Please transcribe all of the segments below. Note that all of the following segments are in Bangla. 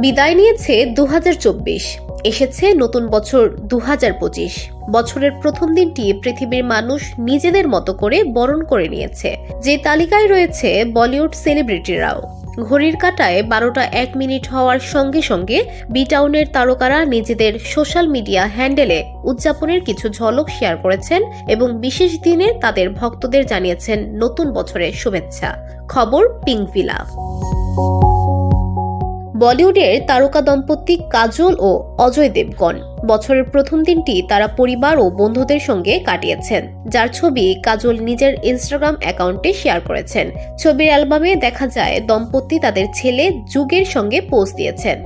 বিদায় নিয়েছে 2024, এসেছে নতুন বছর 2025। বছরের প্রথম দিনটি পৃথিবীর মানুষ নিজেদের মতো করে বরণ করে নিয়েছে। যে তালিকায় রয়েছে বলিউড সেলিব্রিটিরাও। ঘড়ির কাঁটায় 12টা 1 মিনিট হওয়ার সঙ্গে সঙ্গে বি-টাউনের তারকারা নিজেদের সোশ্যাল মিডিয়া হ্যান্ডেলে উদযাপনের কিছু ঝলক শেয়ার করেছেন এবং বিশেষ দিনে তাদের ভক্তদের জানিয়েছেন নতুন বছরের শুভেচ্ছা। খবর পিঙ্কভিলা। বলিউডের তারকা দম্পতি কাজল ও অজয় দেবগন বছরের প্রথম দিনটি তারা পরিবার ও বন্ধুদের সঙ্গে কাটিয়েছেন, যার ছবি কাজল নিজের ইনস্টাগ্রাম অ্যাকাউন্টে শেয়ার করেছেন। ছবির অ্যালবামে দেখা যায় দম্পতি তাদের ছেলে যুগের সঙ্গে পোজ দিয়েছেন।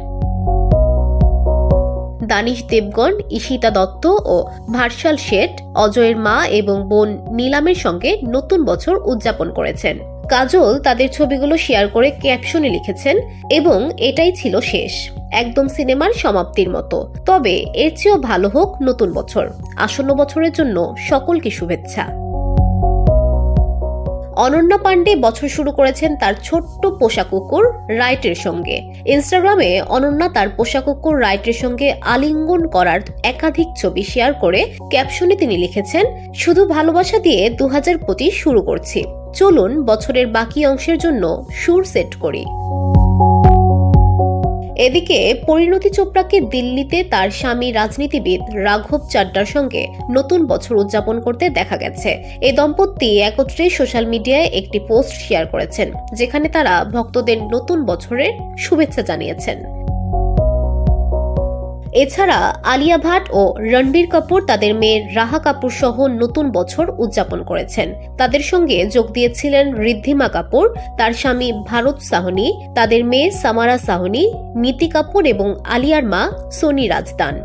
দানিশ দেবগন, ঈশিতা দত্ত ও ভার্সাল শেঠ অজয়ের মা এবং বোন নীলামের সঙ্গে নতুন বছর উদযাপন করেছেন। কাজল তাদের ছবিগুলো শেয়ার করে ক্যাপশনে লিখেছেন, এবং এটাই ছিল শেষ, একদম সিনেমার সমাপ্তির মতো। তবে এর চেয়েও ভালো হোক নতুন বছর। আসন্ন বছরের জন্য সকলকে শুভেচ্ছা। অনন্যা পান্ডে বছর শুরু করেছেন তার ছোট্ট পোষা কুকুর রাইটের সঙ্গে। ইনস্টাগ্রামে অনন্যা তার পোষা কুকুর রাইটের সঙ্গে আলিঙ্গন করার একাধিক ছবি শেয়ার করে ক্যাপশনে তিনি লিখেছেন, শুধু ভালোবাসা দিয়ে 2025 শুরু করছি, চলুন বছরের বাকি অংশের জন্য সুর সেট করি। এদিকে পরিণতি চোপড়াকে দিল্লিতে তার স্বামী রাজনীতিবিদ রাঘব চাড্ডার সঙ্গে নতুন বছর উদযাপন করতে দেখা গেছে। এই দম্পতি একত্রে সোশ্যাল মিডিয়ায় একটি পোস্ট শেয়ার করেছেন, যেখানে তারা ভক্তদের নতুন বছরের শুভেচ্ছা জানিয়েছেন। এছাড়া আলিয়া ভাট ও রণবীর কাপুর তাদের মেয়ে রাহা কাপুর সহ নতুন বছর উদযাপন করেছেন। তাদের সঙ্গে যোগ দিয়েছিলেন ঋদ্ধিমা কাপুর, তার স্বামী ভারত সাহনি, তাদের মেয়ে সামারা সাহনি, নীতি কাপুর এবং আলিয়ার মা সোনি রাজদান।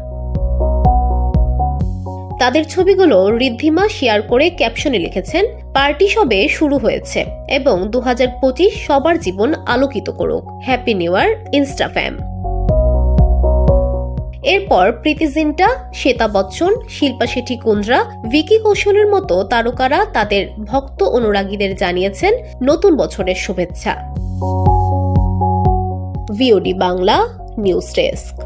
তাদের ছবিগুলো ঋদ্ধিমা শেয়ার করে ক্যাপশনে লিখেছেন, পার্টি সবে শুরু হয়েছে এবং 2025 সবার জীবন আলোকিত করুক, হ্যাপি নিউ ইয়ার ইনস্টাফ্যাম। এরপর প্রীতি জিন্টা, শ্বেতা বচ্চন, শিল্পা শেঠি কুন্দ্রা, ভিকি কৌশলের মতো তারকারা তাদের ভক্ত অনুরাগীদের জানিয়েছেন নতুন বছরের শুভেচ্ছা। VOD Bangla news desk.